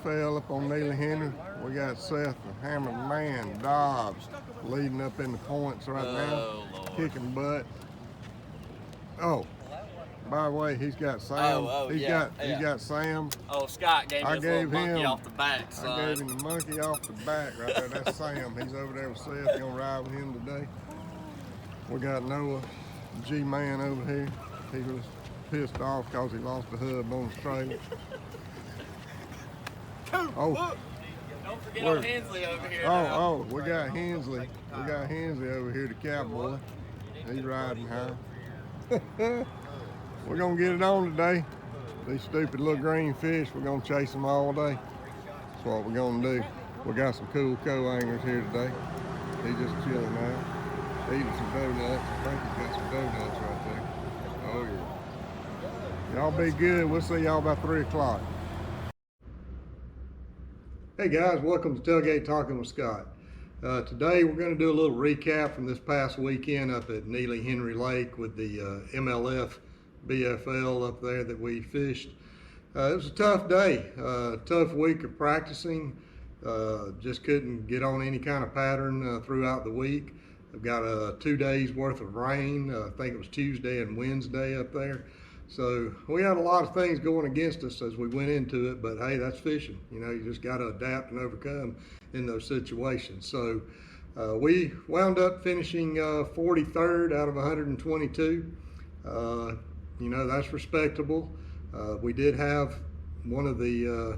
BFL up on Neely Henry. We got Seth, the hammered man, Dobbs, leading up in the points right now, kicking butt. Oh, by the way, he's got Sam. He's got Sam. Oh, Scott gave me a monkey off the back, son. I gave him the monkey off the back right there. That's Sam. He's over there with Seth. He's gonna ride with him today. We got Noah, G-Man over here. He was pissed off because he lost the hub on his trailer. Oh, don't forget old Hensley over here. We got Hensley. We got Hensley over here, the cowboy. He's riding high. We're gonna get it on today. These stupid little green fish, we're gonna chase them all day. That's what we're gonna do. We got some cool co-anglers here today. He's just chilling out, eating some donuts. I think he's got some donuts right there. Oh yeah. Y'all be good. We'll see y'all about 3 o'clock. Hey guys, welcome to Tailgate Talking with Scott. Today we're going to do a little recap from this past weekend up at Neely Henry Lake with the MLF BFL up there that we fished. It was a tough day, tough week of practicing. Just couldn't get on any kind of pattern throughout the week. I've got 2 days worth of rain. I think it was Tuesday and Wednesday up there. So we had a lot of things going against us as we went into it, but hey, that's fishing. You know, you just got to adapt and overcome in those situations. So we wound up finishing 43rd out of 122. You know, that's respectable. We did have one of the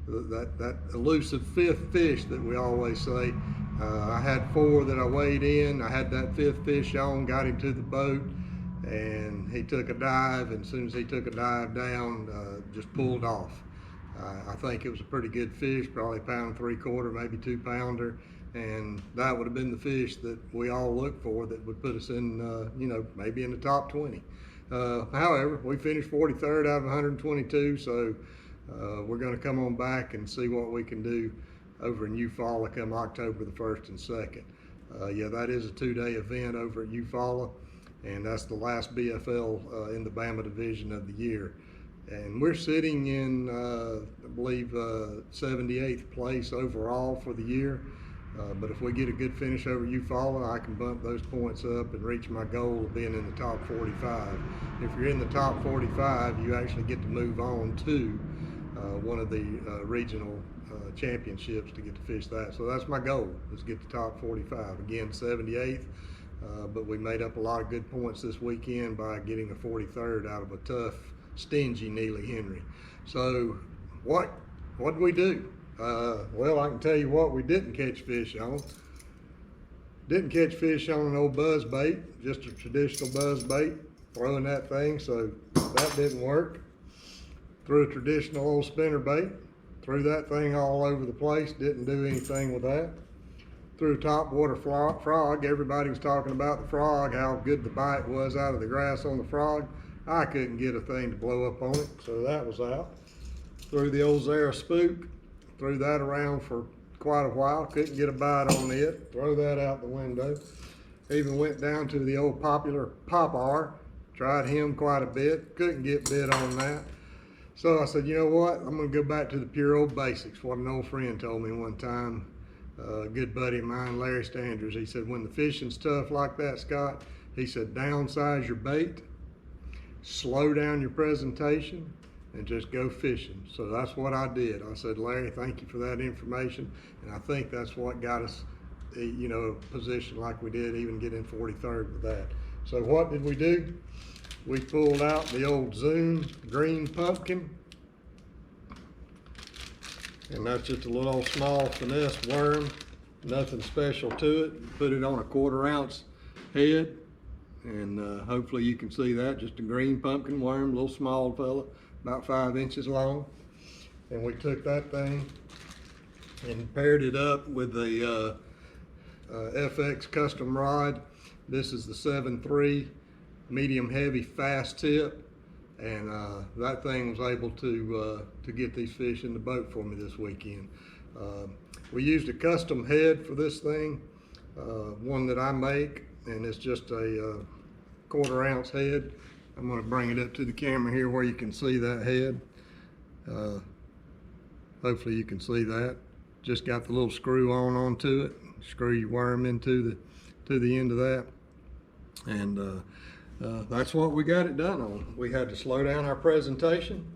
that elusive fifth fish that we always say. I had 4 that I weighed in. I had that 5th fish on, got him to the boat, and he took a dive, and as soon as he took a dive down, just pulled off. I think it was a pretty good fish, probably 1 3/4 pounds, maybe 2 pounder, and that would have been the fish that we all look for that would put us in, you know, maybe in the top 20. However, we finished 43rd out of 122, so we're going to come on back and see what we can do over in Eufaula come October the 1st and 2nd. Yeah, that is a 2-day event over at Eufaula, and that's the last BFL in the Bama division of the year. And we're sitting in, I believe, 78th place overall for the year. But if we get a good finish over Eufaula, I can bump those points up and reach my goal of being in the top 45. If you're in the top 45, you actually get to move on to one of the regional championships to get to fish that. So that's my goal, is get the top 45. Again, 78th. But we made up a lot of good points this weekend by getting a 43rd out of a tough, stingy Neely Henry. So what did we do? Well, I can tell you what we didn't catch fish on. Didn't catch fish on an old buzz bait, just a traditional buzz bait, throwing that thing, so that didn't work. Threw a traditional old spinner bait, threw that thing all over the place, didn't do anything with that. Threw a topwater frog. Everybody was talking about the frog, how good the bite was out of the grass on the frog. I couldn't get a thing to blow up on it, so that was out. Threw the old Zara spook, threw that around for quite a while, couldn't get a bite on it, throw that out the window. Even went down to the old popular Pop-R, tried him quite a bit, couldn't get bit on that. So I said, you know what, I'm gonna go back to the pure old basics, what an old friend told me one time. A good buddy of mine, Larry Standers, he said, when the fishing's tough like that, Scott, he said, downsize your bait, slow down your presentation, and just go fishing. So that's what I did. I said, Larry, thank you for that information. And I think that's what got us, you know, a position like we did, even getting 43rd with that. So what did we do? We pulled out the old Zoom green pumpkin. And that's just a little small finesse worm, nothing special to it. Put it on a 1/4 ounce head, and hopefully you can see that, just a green pumpkin worm, little small fella, about 5 inches long. And we took that thing and paired it up with the FX custom rod. This is the 7.3 medium heavy fast tip. And that thing was able to get these fish in the boat for me this weekend. We used a custom head for this thing, one that I make, and it's just a 1/4 ounce head. I'm going to bring it up to the camera here where you can see that head. Hopefully you can see that. Just got the little screw onto it. Screw your worm into the end of that. And that's what we got it done on. We had to slow down our presentation.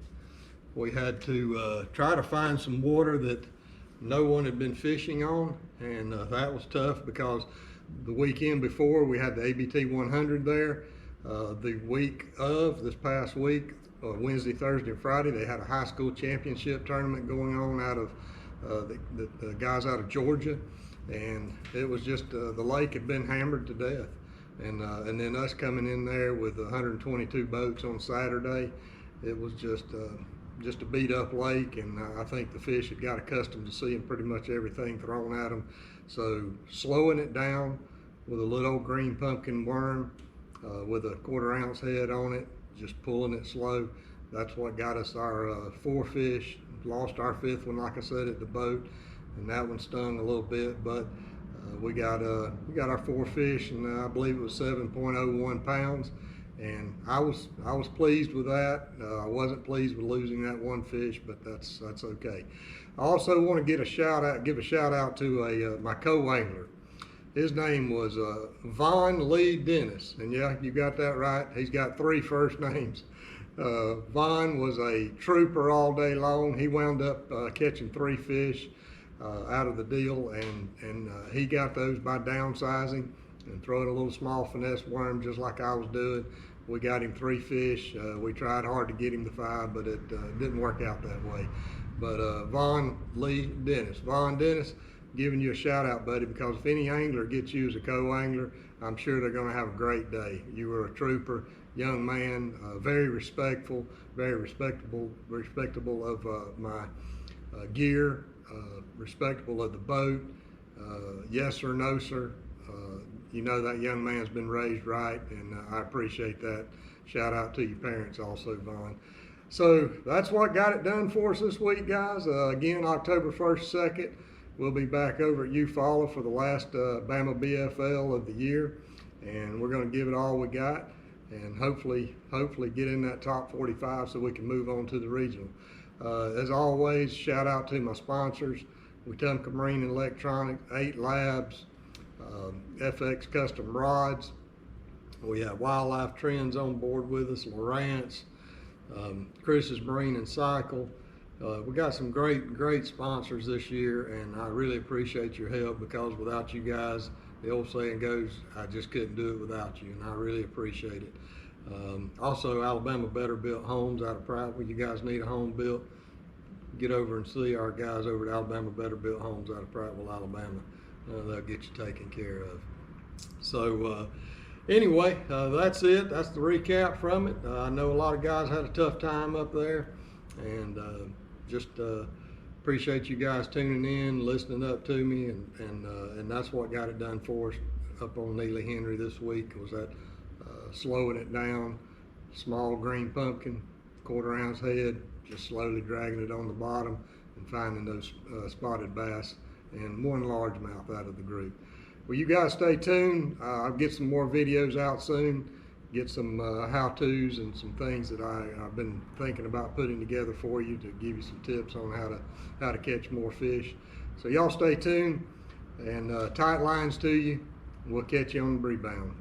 We had to try to find some water that no one had been fishing on, and that was tough because the weekend before we had the ABT 100 there. The week of this past week, Wednesday, Thursday, and Friday, they had a high school championship tournament going on out of the guys out of Georgia, and it was just the lake had been hammered to death, and then us coming in there with 122 boats on Saturday, it was just a beat up lake, and I think the fish had got accustomed to seeing pretty much everything thrown at them. So slowing it down with a little old green pumpkin worm with a 1/4 ounce head on it, just pulling it slow. That's what got us our 4 fish. Lost our 5th one, like I said, at the boat, and that one stung a little bit, but we got our 4 fish, and I believe it was 7.01 pounds. And I was pleased with that. I wasn't pleased with losing that 1 fish, but that's okay. I also want to give a shout out to my co-angler. His name was Von Lee Dennis, and yeah, you got that right. He's got 3 first names. Von was a trooper all day long. He wound up catching 3 fish out of the deal, and he got those by downsizing and throwing a little small finesse worm just like I was doing. We got him 3 fish. We tried hard to get him to 5, but it didn't work out that way. But Von Lee Dennis, giving you a shout out, buddy, because if any angler gets you as a co-angler, I'm sure they're going to have a great day. You were a trooper, young man, very respectful, very respectable of my gear, respectable of the boat. Yes sir, no sir. You know that young man's been raised right, and I appreciate that. Shout out to your parents also, Vaughn. So that's what got it done for us this week, guys. Again, October 1st, 2nd, we'll be back over at Eufaula for the last Bama BFL of the year, and we're going to give it all we got, and hopefully get in that top 45 so we can move on to the regional. As always, shout out to my sponsors, wetumpkamarine&electronics, 8 Labs, FX Custom Rods. We have Wildlife Trends on board with us, Lowrance, chrismarine&cycle. We got some great sponsors this year, and I really appreciate your help, because without you guys, the old saying goes, I just couldn't do it without you, and I really appreciate it. Also, Alabama Better Built Homes out of Prattville. You guys need a home built, get over and see our guys over at Alabama Better Built Homes out of Prattville, Alabama. They'll get you taken care of. So anyway, that's it. That's the recap from it. I know a lot of guys had a tough time up there, and just appreciate you guys tuning in, listening up to me, and that's what got it done for us up on Neely Henry this week, was that slowing it down, small green pumpkin, 1/4 ounce head, just slowly dragging it on the bottom and finding those spotted bass and 1 largemouth out of the group. Well, you guys stay tuned. I'll get some more videos out soon, get some how-tos and some things that I've been thinking about putting together for you to give you some tips on how to catch more fish. So y'all stay tuned, and tight lines to you. We'll catch you on the rebound.